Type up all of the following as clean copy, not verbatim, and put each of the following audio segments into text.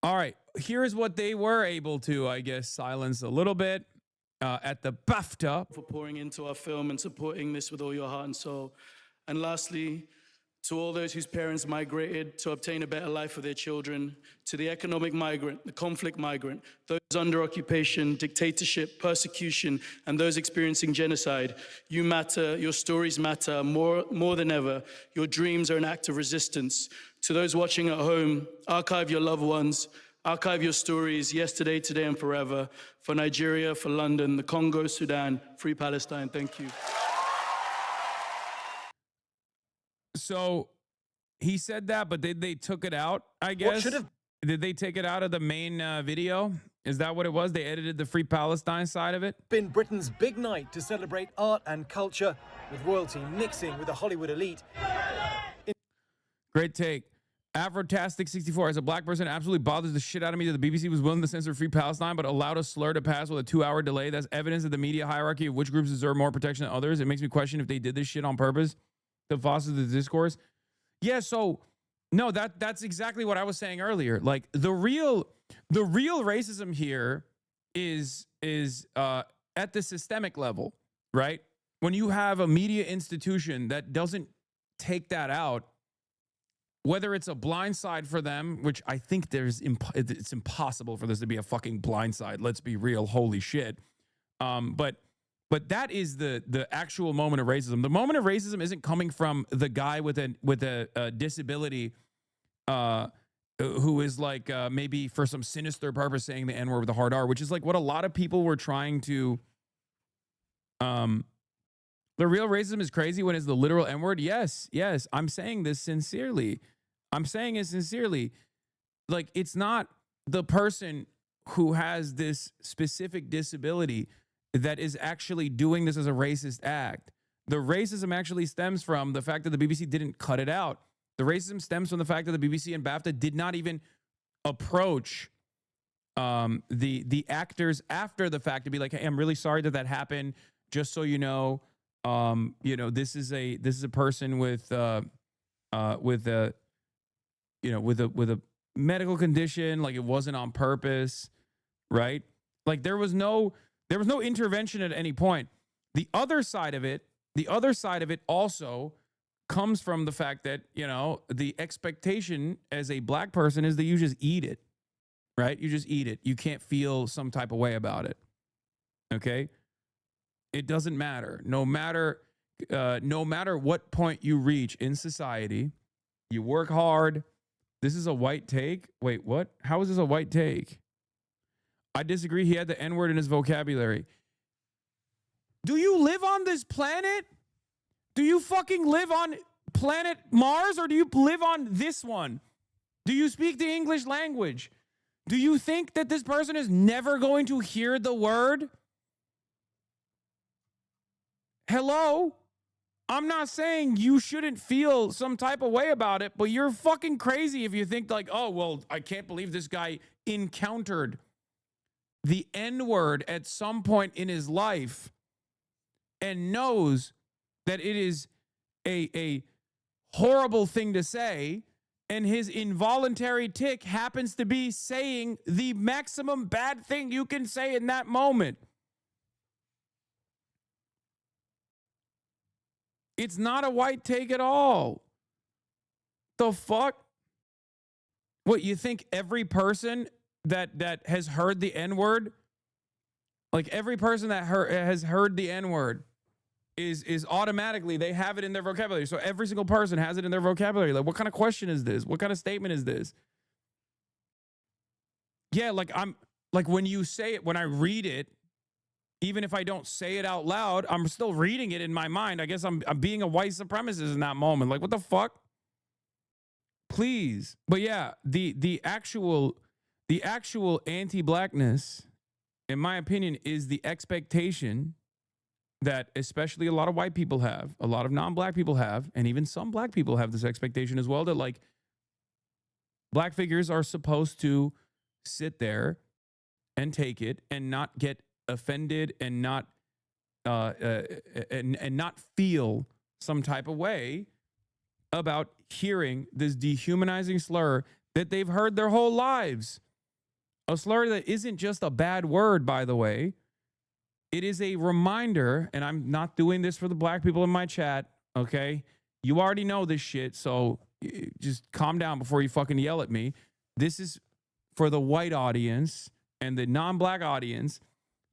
All right, here's what they were able to, I guess, silence a little bit at the BAFTA. For pouring into our film and supporting this with all your heart and soul. And lastly, to all those whose parents migrated to obtain a better life for their children, to the economic migrant, the conflict migrant, those under occupation, dictatorship, persecution, and those experiencing genocide, you matter, your stories matter more than ever. Your dreams are an act of resistance. To those watching at home, archive your loved ones, archive your stories, yesterday, today, and forever. For Nigeria, for London, the Congo, Sudan, free Palestine. Thank you. So he said that, but they took it out, I guess. Did they take it out of the main video? Is that what it was? They edited the Free Palestine side of it? Been Britain's big night to celebrate art and culture, with royalty mixing with the Hollywood elite. Great take. Afrotastic64, as a black person, it absolutely bothers the shit out of me that the BBC was willing to censor Free Palestine, but allowed a slur to pass with a 2-hour delay. That's evidence of the media hierarchy of which groups deserve more protection than others. It makes me question if they did this shit on purpose to foster the discourse. Yeah, so no, that's exactly what I was saying earlier. Like the real racism here is at the systemic level, right? When you have a media institution that doesn't take that out, whether it's a blind side for them, which I think it's impossible for this to be a fucking blind side. Let's be real. Holy shit. But that is the actual moment of racism. The moment of racism isn't coming from the guy with a disability who is like maybe for some sinister purpose saying the N-word with a hard R, which is like what a lot of people were trying to. The real racism is crazy when it's the literal N-word. Yes, I'm saying this sincerely. I'm saying it sincerely. Like, it's not the person who has this specific disability that is actually doing this as a racist act. The racism actually stems from the fact that the BBC didn't cut it out. The racism stems from the fact that the BBC and BAFTA did not even approach the actors after the fact to be like, hey, I'm really sorry that happened. Just so you know, this is a person with a medical condition. Like, it wasn't on purpose, right? Like there was no intervention at any point. The other side of it also comes from the fact that, the expectation as a black person is that you just eat it, right? You just eat it. You can't feel some type of way about it. Okay? It doesn't matter. No matter what point you reach in society, you work hard. This is a white take. Wait, what? How is this a white take? I disagree. He had the N-word in his vocabulary. Do you live on this planet? Do you fucking live on planet Mars, or do you live on this one? Do you speak the English language? Do you think that this person is never going to hear the word? Hello? I'm not saying you shouldn't feel some type of way about it, but you're fucking crazy if you think like, oh, well, I can't believe this guy encountered the N-word at some point in his life and knows that it is a horrible thing to say, and his involuntary tick happens to be saying the maximum bad thing you can say in that moment. It's not a white take at all. The fuck? What, you think every person that has heard the N-word, like every person that has heard the N-word is automatically, they have it in their vocabulary. So every single person has it in their vocabulary. Like, what kind of question is this? What kind of statement is this? Yeah, like when you say it, when I read it, even if I don't say it out loud, I'm still reading it in my mind. I guess I'm being a white supremacist in that moment. Like, what the fuck? Please. But yeah, the actual anti-blackness, in my opinion, is the expectation that especially a lot of white people have, a lot of non-black people have, and even some black people have this expectation as well, that like black figures are supposed to sit there and take it and not get offended and not not feel some type of way about hearing this dehumanizing slur that they've heard their whole lives. A slur that isn't just a bad word, by the way. It is a reminder, and I'm not doing this for the black people in my chat, okay? You already know this shit, so just calm down before you fucking yell at me. This is for the white audience and the non-black audience.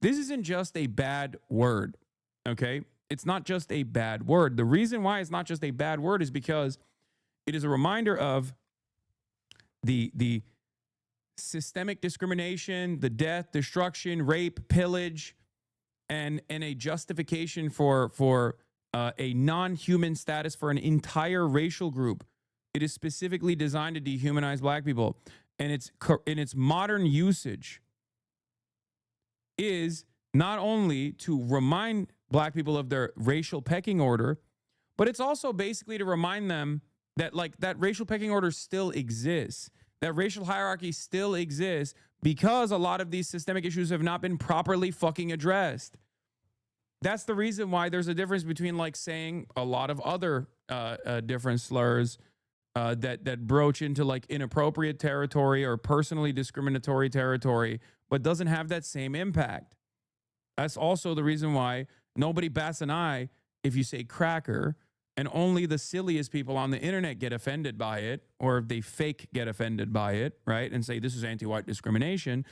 This isn't just a bad word, okay? It's not just a bad word. The reason why it's not just a bad word is because it is a reminder of the systemic discrimination, the death, destruction, rape, pillage, and a justification for a non-human status for an entire racial group. It is specifically designed to dehumanize black people. And in its modern usage is not only to remind black people of their racial pecking order, but it's also basically to remind them that that racial pecking order still exists, that racial hierarchy still exists because a lot of these systemic issues have not been properly fucking addressed. That's the reason why there's a difference between saying a lot of other different slurs that broach into inappropriate territory or personally discriminatory territory, but doesn't have that same impact. That's also the reason why nobody bats an eye if you say cracker, and only the silliest people on the internet get offended by it, or they fake get offended by it, right? And say this is anti-white discrimination,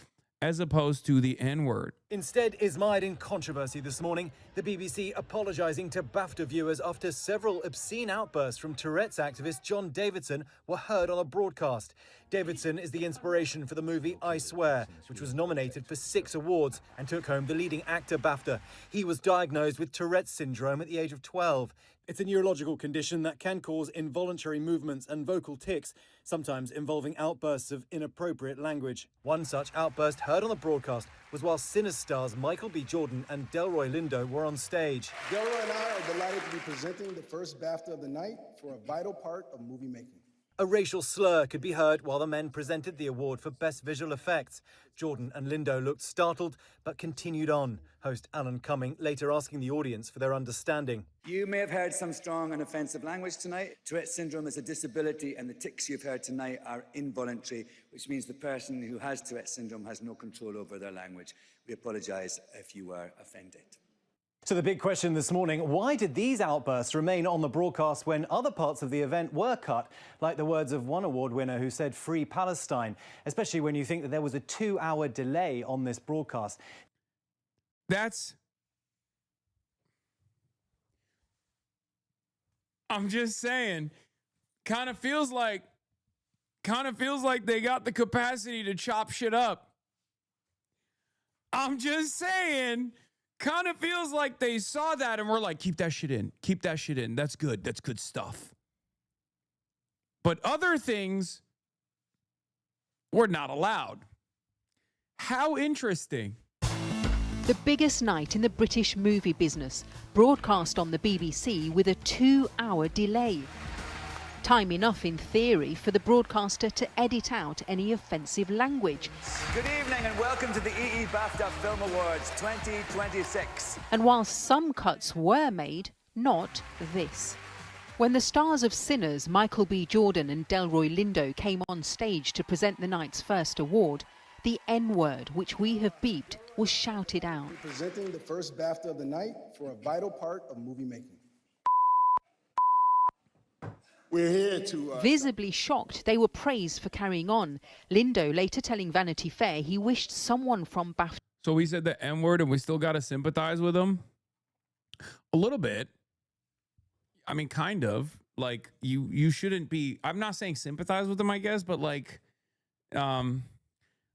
as opposed to the N-word. Instead is mired in controversy this morning, the BBC apologising to BAFTA viewers after several obscene outbursts from Tourette's activist John Davidson were heard on a broadcast. Davidson is the inspiration for the movie I Swear, which was nominated for 6 awards and took home the leading actor BAFTA. He was diagnosed with Tourette's syndrome at the age of 12. It's a neurological condition that can cause involuntary movements and vocal tics, sometimes involving outbursts of inappropriate language. One such outburst heard on the broadcast was while Sinners stars Michael B. Jordan and Delroy Lindo were on stage. Delroy and I are delighted to be presenting the first BAFTA of the night for a vital part of movie making. A racial slur could be heard while the men presented the award for Best Visual Effects. Jordan and Lindo looked startled, but continued on. Host Alan Cumming later asking the audience for their understanding. You may have heard some strong and offensive language tonight. Tourette's syndrome is a disability, and the tics you've heard tonight are involuntary, which means the person who has Tourette's syndrome has no control over their language. We apologise if you were offended. So the big question this morning, why did these outbursts remain on the broadcast when other parts of the event were cut, like the words of one award winner who said "Free Palestine," especially when you think that there was a 2-hour delay on this broadcast? I'm just saying, kind of feels like they got the capacity to chop shit up. I'm just saying, kind of feels like they saw that and were like, keep that shit in. Keep that shit in. That's good. That's good stuff. But other things were not allowed. How interesting. The biggest night in the British movie business, broadcast on the BBC with a 2-hour delay. Time enough, in theory, for the broadcaster to edit out any offensive language. Good evening and welcome to the EE BAFTA Film Awards 2026. And while some cuts were made, not this. When the stars of Sinners, Michael B. Jordan and Delroy Lindo, came on stage to present the night's first award, the N-word, which we have beeped, was shouted out. Presenting the first BAFTA of the night for a vital part of movie making. We're here to... Visibly shocked, they were praised for carrying on. Lindo later telling Vanity Fair he wished someone from BAFTA... So we said the N-word and we still got to sympathize with him? A little bit. I mean, kind of. Like, you shouldn't be... I'm not saying sympathize with him, I guess, but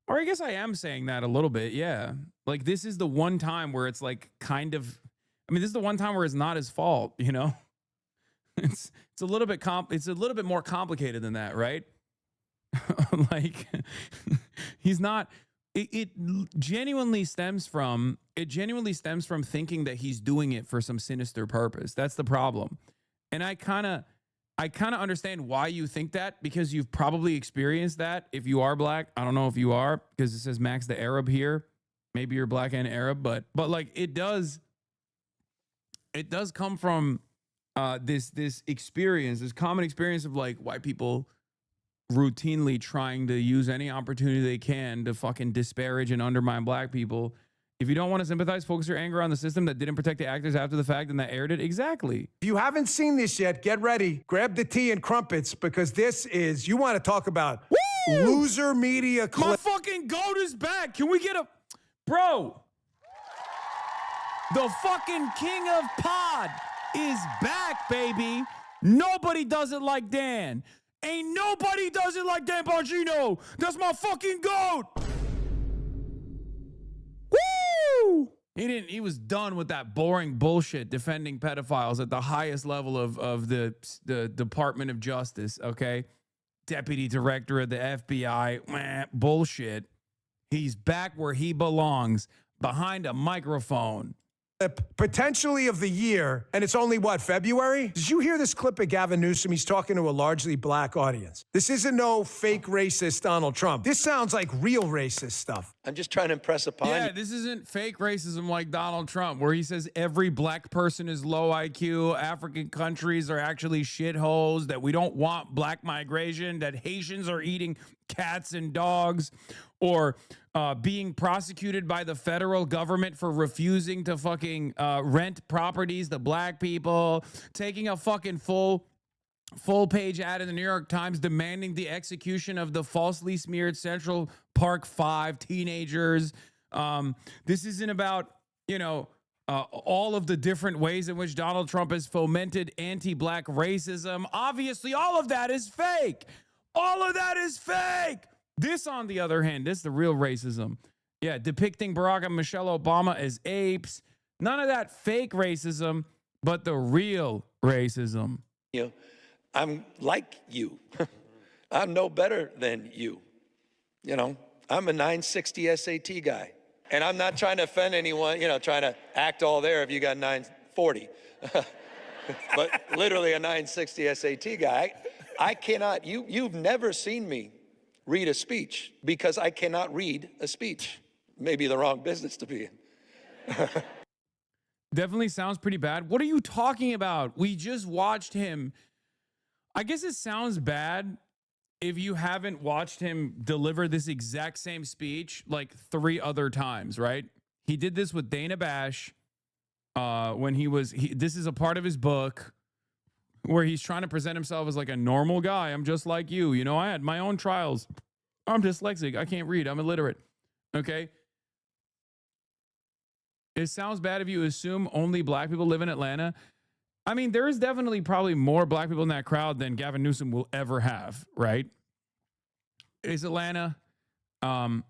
or I guess I am saying that a little bit, yeah. Like, this is the one time where it's like kind of... I mean, this is the one time where it's not his fault, you know? It's a little bit more complicated than that, right? Like, he's not... It genuinely stems from thinking that he's doing it for some sinister purpose. That's the problem. And I kind of understand why you think that, because you've probably experienced that if you are black. I don't know if you are, because it says Max the Arab here. Maybe you're black and Arab, but like it does come from this experience, this common experience of like white people routinely trying to use any opportunity they can to fucking disparage and undermine black people. If you don't want to sympathize, focus your anger on the system that didn't protect the actors after the fact and that aired it. Exactly. If you haven't seen this yet, get ready. Grab the tea and crumpets, because this is, you want to talk about loser media. My fucking goat is back. Can we get a... Bro. The fucking king of pod is back, baby. Nobody does it like Dan. Ain't nobody does it like Dan Bongino. That's my fucking goat. Woo! He was done with that boring bullshit defending pedophiles at the highest level of the Department of Justice, okay? Deputy Director of the FBI. Bullshit. He's back where he belongs, behind a microphone. Potentially of the year, and it's only, what, February? Did you hear this clip of Gavin Newsom? He's talking to a largely black audience. This isn't no fake racist Donald Trump. This sounds like real racist stuff. I'm just trying to impress upon you. Yeah, this isn't fake racism like Donald Trump, where he says every black person is low IQ, African countries are actually shitholes, that we don't want black migration, that Haitians are eating cats and dogs, or being prosecuted by the federal government for refusing to fucking rent properties to black people, taking a fucking full page ad in the New York Times demanding the execution of the falsely smeared Central Park 5 teenagers. This isn't about, all of the different ways in which Donald Trump has fomented anti-black racism. Obviously, all of that is fake. All of that is fake. This, on the other hand, this is the real racism. Yeah, depicting Barack and Michelle Obama as apes. None of that fake racism, but the real racism. I'm like you. I'm no better than you. I'm a 960 SAT guy. And I'm not trying to offend anyone, trying to act all there if you got 940. But literally a 960 SAT guy. I cannot, you've never seen me read a speech, because I cannot read a speech. Maybe the wrong business to be in. Definitely sounds pretty bad. What are you talking about? We just watched him. I guess it sounds bad if you haven't watched him deliver this exact same speech like 3 other times, right? He did this with Dana Bash when this is a part of his book where he's trying to present himself as like a normal guy. I'm just like you. I had my own trials. I'm dyslexic. I can't read. I'm illiterate. Okay. It sounds bad if you assume only black people live in Atlanta. I mean, there is definitely probably more black people in that crowd than Gavin Newsom will ever have, right? It's Atlanta. And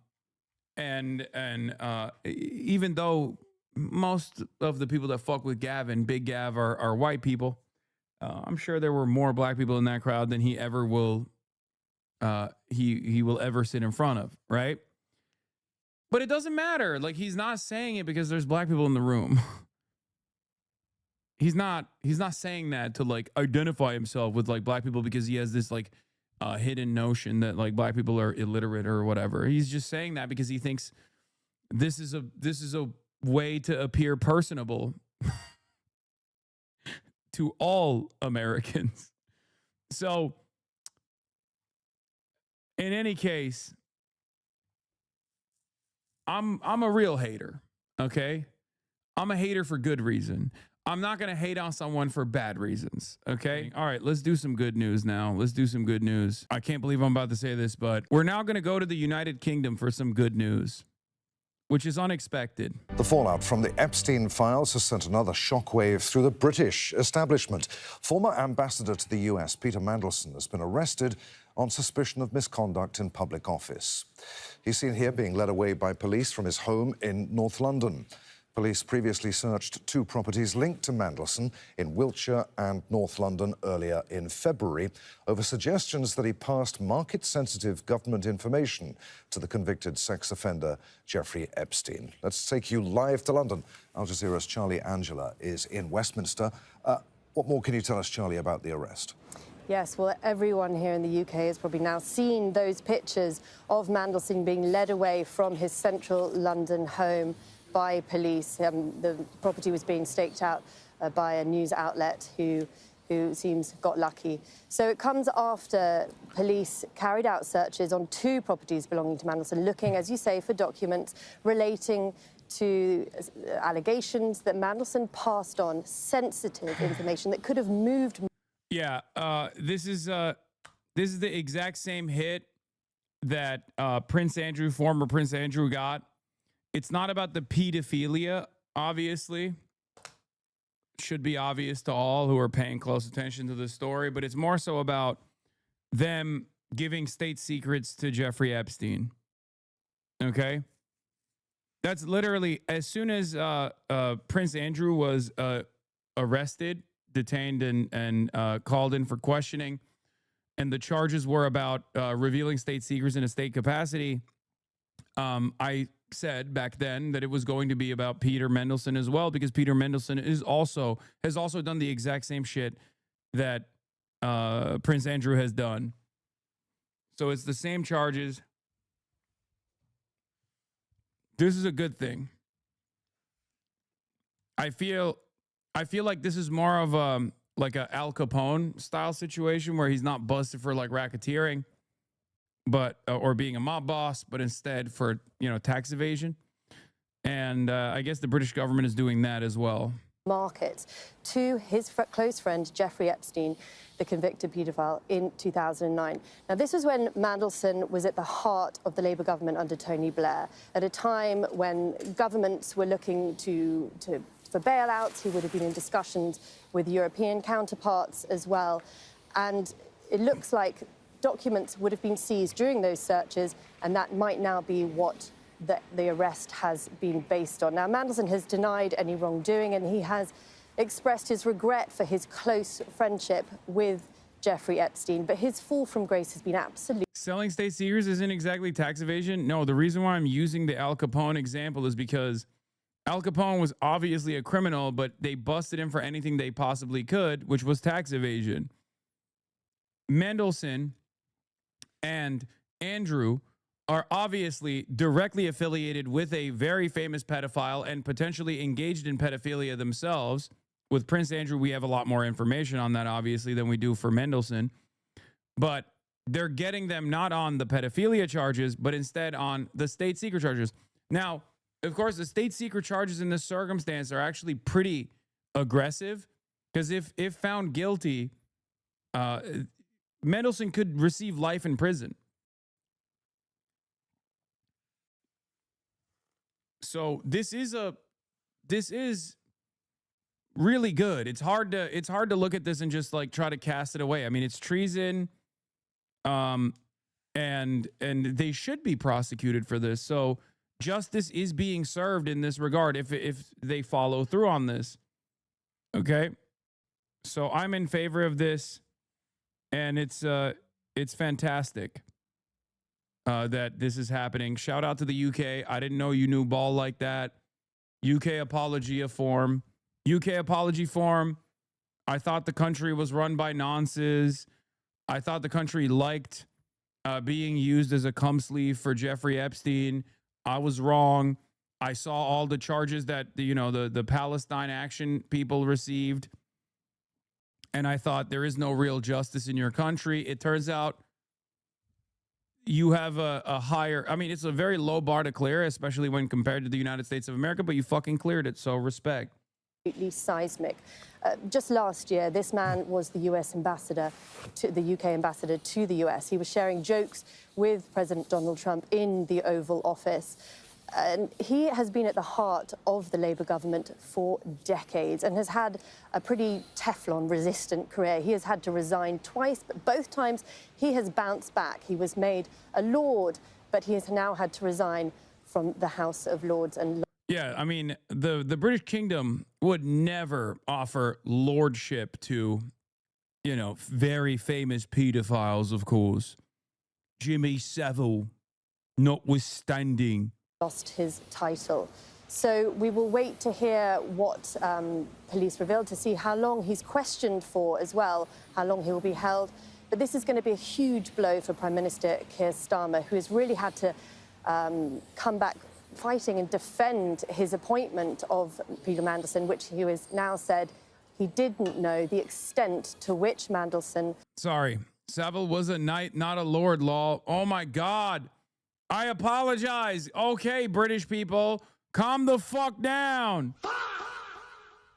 even though most of the people that fuck with Gavin, Big Gav, are white people, I'm sure there were more black people in that crowd than he ever will. He will ever sit in front of, right? But it doesn't matter. Like, he's not saying it because there's black people in the room. He's not saying that to like identify himself with like black people because he has this like hidden notion that like black people are illiterate or whatever. He's just saying that because he thinks this is a way to appear personable to all Americans. So in any case, I'm a real hater, okay? I'm a hater for good reason. I'm not going to hate on someone for bad reasons, okay? All right, let's do some good news now. Let's do some good news. I can't believe I'm about to say this, but we're now going to go to the United Kingdom for some good news, which is unexpected. The fallout from the Epstein files has sent another shockwave through the British establishment. Former ambassador to the US, Peter Mandelson, has been arrested on suspicion of misconduct in public office. He's seen here being led away by police from his home in North London. Police previously searched 2 properties linked to Mandelson in Wiltshire and North London earlier in February over suggestions that he passed market-sensitive government information to the convicted sex offender Jeffrey Epstein. Let's take you live to London. Al Jazeera's Charlie Angela is in Westminster. What more can you tell us, Charlie, about the arrest? Yes, well, everyone here in the UK has probably now seen those pictures of Mandelson being led away from his central London home by police. The property was being staked out by a news outlet who who seems got lucky. So it comes after police carried out searches on 2 properties belonging to Mandelson, looking, as you say, for documents relating to allegations that Mandelson passed on sensitive information that could have moved. Yeah, this is the exact same hit that Prince Andrew, former Prince Andrew, got. It's not about the pedophilia, obviously. Should be obvious to all who are paying close attention to the story, but it's more so about them giving state secrets to Jeffrey Epstein. Okay? That's literally, as soon as Prince Andrew was arrested, detained, and called in for questioning, and the charges were about revealing state secrets in a state capacity, I said back then that it was going to be about Peter Mandelson as well, because Peter Mandelson has also done the exact same shit that Prince Andrew has done. So it's the same charges. This is a good thing. I feel like this is more of like a Al Capone style situation where he's not busted for like racketeering, but or being a mob boss, but instead for, you know, tax evasion. And I guess the British government is doing that as well. Market to his close friend Jeffrey Epstein, the convicted paedophile, in 2009. Now, this was when Mandelson was at the heart of the Labour government under Tony Blair, at a time when governments were looking for bailouts. He would have been in discussions with European counterparts as well. And it looks like documents would have been seized during those searches, and that might now be what the arrest has been based on. Now, Mandelson has denied any wrongdoing, and he has expressed his regret for his close friendship with Jeffrey Epstein, but his fall from grace has been absolutely... Selling state secrets isn't exactly tax evasion. No, the reason why I'm using the Al Capone example is because Al Capone was obviously a criminal, but they busted him for anything they possibly could, which was tax evasion. Mandelson and Andrew are obviously directly affiliated with a very famous pedophile and potentially engaged in pedophilia themselves. With Prince Andrew, we have a lot more information on that, obviously, than we do for Mandelson. But they're getting them not on the pedophilia charges, but instead on the state secret charges. Now, of course, the state secret charges in this circumstance are actually pretty aggressive, because if found guilty, Mandelson could receive life in prison. So this is really good. It's hard to look at this and just like try to cast it away. I mean, it's treason, and they should be prosecuted for this. So justice is being served in this regard if they follow through on this. Okay, so I'm in favor of this, and it's fantastic that this is happening. Shout out to the UK. I didn't know you knew ball like that. UK apology form. UK apology form. I thought the country was run by nonces. I thought the country liked being used as a cum sleeve for Jeffrey Epstein. I was wrong. I saw all the charges that the Palestine Action people received, and I thought there is no real justice in your country. It turns out you have a higher, I mean, it's a very low bar to clear, especially when compared to the United States of America, but you fucking cleared it, so respect. Seismic. Just last year, this man was the US ambassador, the UK ambassador to the US. He was sharing jokes with President Donald Trump in the Oval Office. And he has been at the heart of the Labour government for decades and has had a pretty Teflon-resistant career. He has had to resign twice, but both times he has bounced back. He was made a Lord, but he has now had to resign from the House of Lords. And yeah, I mean, the British Kingdom would never offer lordship to, very famous pedophiles, of course. Jimmy Savile, notwithstanding. Lost his title. So we will wait to hear what police reveal, to see how long he's questioned for as well, how long he will be held. But this is going to be a huge blow for Prime Minister Keir Starmer, who has really had to come back fighting and defend his appointment of Peter Mandelson, which he has now said he didn't know the extent to which Mandelson... Sorry. Savile was a knight, not a lord, lol. Oh my God. I apologize. Okay, British people, calm the fuck down.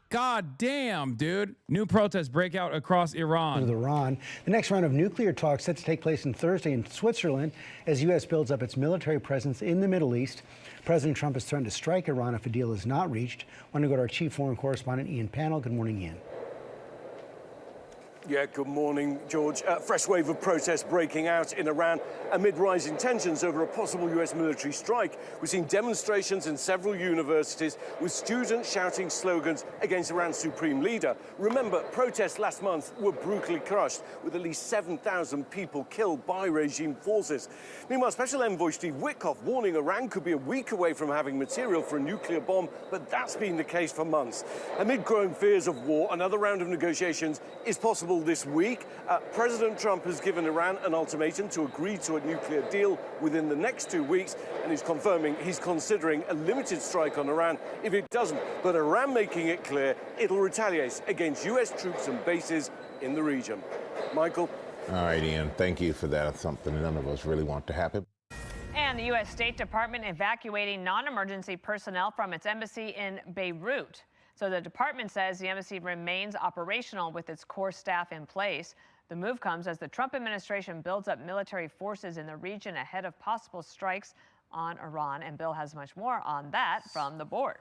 God damn, dude. New protests break out across Iran. With Iran. The next round of nuclear talks set to take place on Thursday in Switzerland as U.S. builds up its military presence in the Middle East. President Trump has threatened to strike Iran if a deal is not reached. I want to go to our chief foreign correspondent, Ian Pannell. Good morning, Ian. Yeah, good morning, George. Fresh wave of protests breaking out in Iran amid rising tensions over a possible U.S. military strike. We've seen demonstrations in several universities with students shouting slogans against Iran's supreme leader. Remember, protests last month were brutally crushed, with at least 7,000 people killed by regime forces. Meanwhile, Special Envoy Steve Witkoff warning Iran could be a week away from having material for a nuclear bomb, but that's been the case for months. Amid growing fears of war, another round of negotiations is possible this week. President Trump has given Iran an ultimatum to agree to a nuclear deal within the next 2 weeks, and he's confirming he's considering a limited strike on Iran if it doesn't. But Iran making it clear it'll retaliate against U.S. troops and bases in the region. Michael? All right, Ian, thank you for that. It's something none of us really want to happen. And the U.S. State Department evacuating non-emergency personnel from its embassy in Beirut. So the department says the embassy remains operational with its core staff in place. The move comes as the Trump administration builds up military forces in the region ahead of possible strikes on Iran. And Bill has much more on that from the board.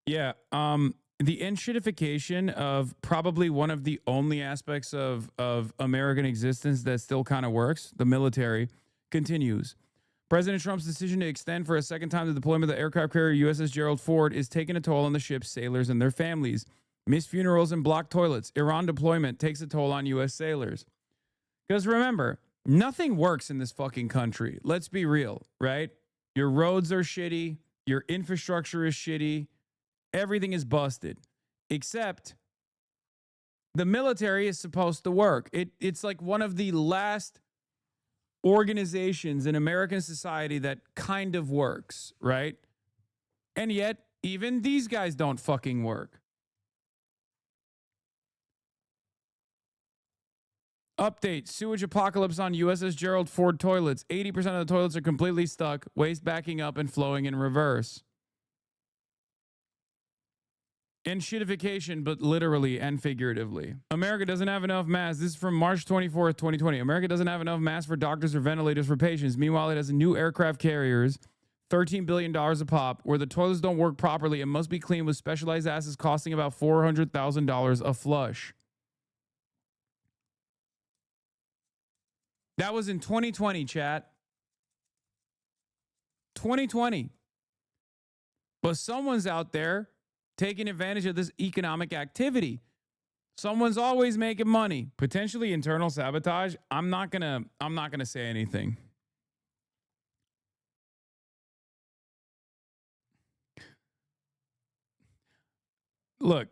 Yeah, the enshittification of probably one of the only aspects of American existence that still kind of works, the military, continues. President Trump's decision to extend for a second time the deployment of the aircraft carrier USS Gerald Ford is taking a toll on the ship's sailors and their families. Missed funerals and blocked toilets. Iran deployment takes a toll on U.S. sailors. Because remember, nothing works in this fucking country. Let's be real, right? Your roads are shitty. Your infrastructure is shitty. Everything is busted. Except the military is supposed to work. It's like one of the last organizations in American society that kind of works, right? And yet, even these guys don't fucking work. Update, sewage apocalypse on USS Gerald Ford toilets. 80% of the toilets are completely stuck, waste backing up and flowing in reverse. And shittification, but literally and figuratively. America doesn't have enough masks. This is from March 24th, 2020. America doesn't have enough masks for doctors or ventilators for patients. Meanwhile, it has new aircraft carriers, $13 billion a pop, where the toilets don't work properly and must be cleaned with specialized asses costing about $400,000 a flush. That was in 2020, chat. 2020. But someone's out there taking advantage of this economic activity. Someone's always making money. Potentially internal sabotage. I'm not gonna say anything. Look,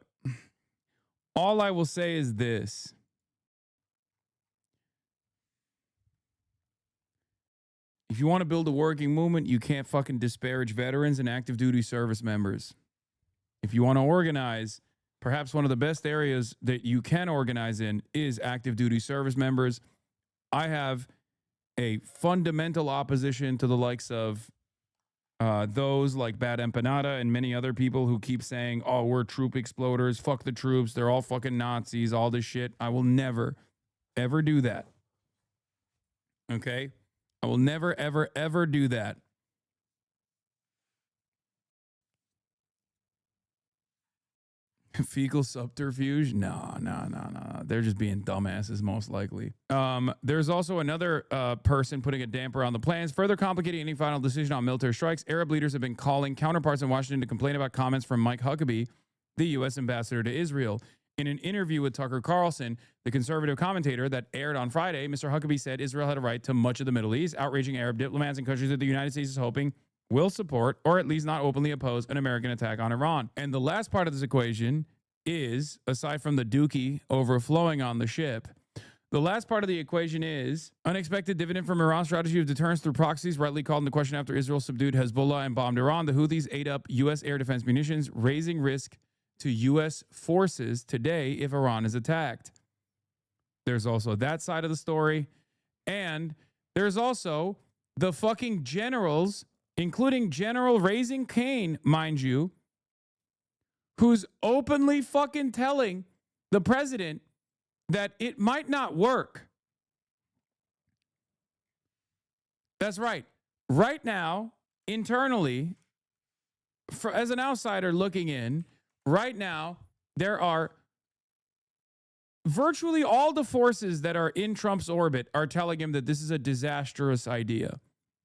all I will say is this. If you want to build a working movement, you can't fucking disparage veterans and active duty service members. If you want to organize, perhaps one of the best areas that you can organize in is active duty service members. I have a fundamental opposition to the likes of those like Bad Empanada and many other people who keep saying, oh, we're troop exploders, fuck the troops, they're all fucking Nazis, all this shit. I will never, ever do that. Okay? I will never, ever, ever do that. Fecal subterfuge? No. They're just being dumbasses, most likely. There's also another person putting a damper on the plans, further complicating any final decision on military strikes. Arab leaders have been calling counterparts in Washington to complain about comments from Mike Huckabee, the U.S. ambassador to Israel. In an interview with Tucker Carlson, the conservative commentator that aired on Friday, Mr. Huckabee said Israel had a right to much of the Middle East, outraging Arab diplomats and countries that the United States is hoping will support, or at least not openly oppose, an American attack on Iran. And the last part of this equation is, aside from the dookie overflowing on the ship, the last part of the equation is unexpected dividend from Iran's strategy of deterrence through proxies, rightly called into question after Israel subdued Hezbollah and bombed Iran. The Houthis ate up U.S. air defense munitions, raising risk to U.S. forces today if Iran is attacked. There's also that side of the story. And there's also the fucking generals, including General Raising Cane, mind you, who's openly fucking telling the president that it might not work. That's right. Right now, internally, as an outsider looking in, right now, there are virtually all the forces that are in Trump's orbit are telling him that this is a disastrous idea,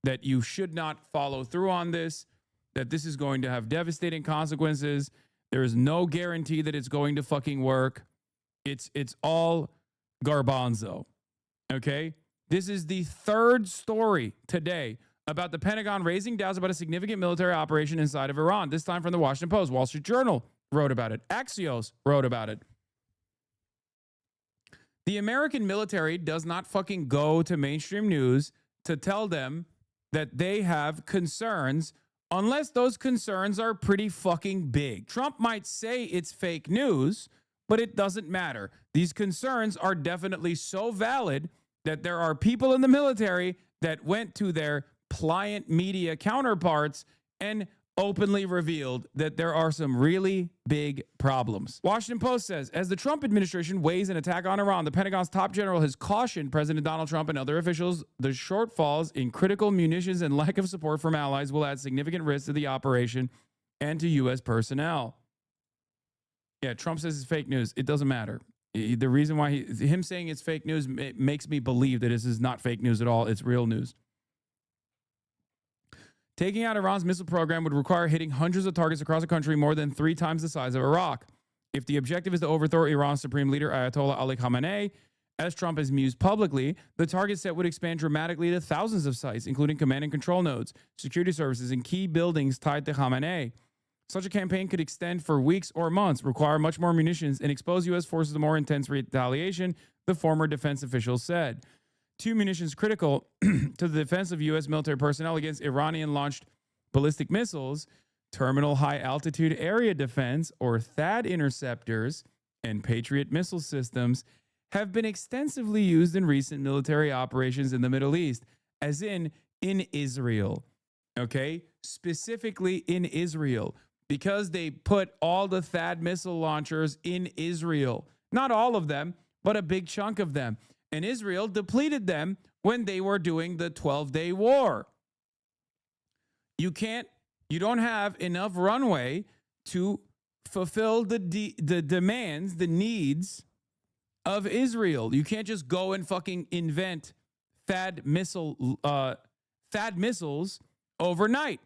that you should not follow through on this, that this is going to have devastating consequences. There is no guarantee that it's going to fucking work. It's all garbanzo. Okay? This is the third story today about the Pentagon raising doubts about a significant military operation inside of Iran, this time from the Washington Post. Wall Street Journal wrote about it. Axios wrote about it. The American military does not fucking go to mainstream news to tell them that they have concerns unless those concerns are pretty fucking big. Trump might say it's fake news, but it doesn't matter. These concerns are definitely so valid that there are people in the military that went to their pliant media counterparts and openly revealed that there are some really big problems. Washington Post says, as the Trump administration weighs an attack on Iran, the Pentagon's top general has cautioned President Donald Trump and other officials the shortfalls in critical munitions and lack of support from allies will add significant risk to the operation and to U.S. personnel. Yeah, Trump says it's fake news. It doesn't matter. The reason why him saying it's fake news makes me believe that this is not fake news at all. It's real news. Taking out Iran's missile program would require hitting hundreds of targets across a country more than 3 times the size of Iraq. If the objective is to overthrow Iran's supreme leader, Ayatollah Ali Khamenei, as Trump has mused publicly, the target set would expand dramatically to thousands of sites, including command and control nodes, security services, and key buildings tied to Khamenei. Such a campaign could extend for weeks or months, require much more munitions, and expose U.S. forces to more intense retaliation, the former defense official said. 2 munitions critical to the defense of U.S. military personnel against Iranian-launched ballistic missiles, terminal high-altitude area defense, or THAAD interceptors, and Patriot missile systems have been extensively used in recent military operations in the Middle East, as in Israel, okay? Specifically in Israel, because they put all the THAAD missile launchers in Israel. Not all of them, but a big chunk of them. And Israel depleted them when they were doing the 12-day war. You don't have enough runway to fulfill the demands, the needs of Israel. You can't just go and fucking invent THAAD missiles overnight.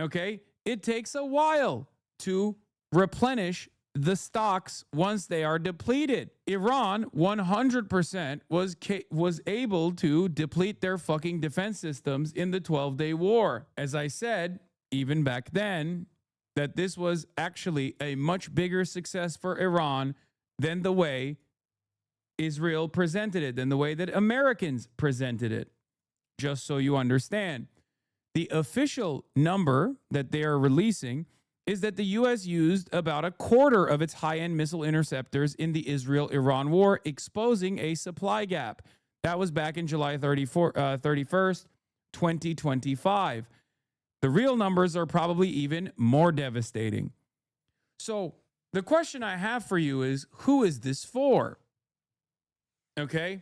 Okay? It takes a while to replenish the stocks once they are depleted. Iran 100% was able to deplete their fucking defense systems in the 12-day war. As I said, even back then, that this was actually a much bigger success for Iran than the way Israel presented it, than the way that Americans presented it. Just so you understand. The official number that they are releasing is that the U.S. used about a quarter of its high-end missile interceptors in the Israel-Iran war, exposing a supply gap. That was back in July 31st, 2025. The real numbers are probably even more devastating. So the question I have for you is, who is this for? Okay?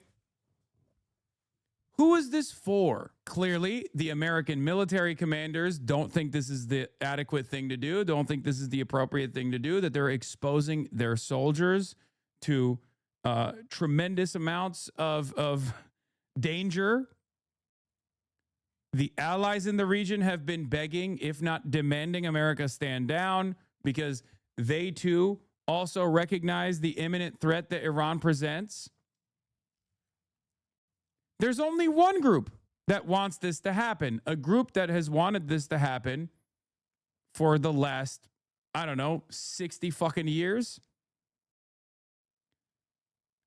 Who is this for? Clearly, the American military commanders don't think this is the adequate thing to do, don't think this is the appropriate thing to do, that they're exposing their soldiers to tremendous amounts of danger. The allies in the region have been begging, if not demanding, America stand down because they too also recognize the imminent threat that Iran presents. There's only one group that wants this to happen, a group that has wanted this to happen for the last, 60 fucking years.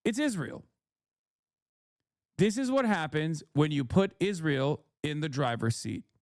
It's Israel. This is what happens when you put Israel in the driver's seat.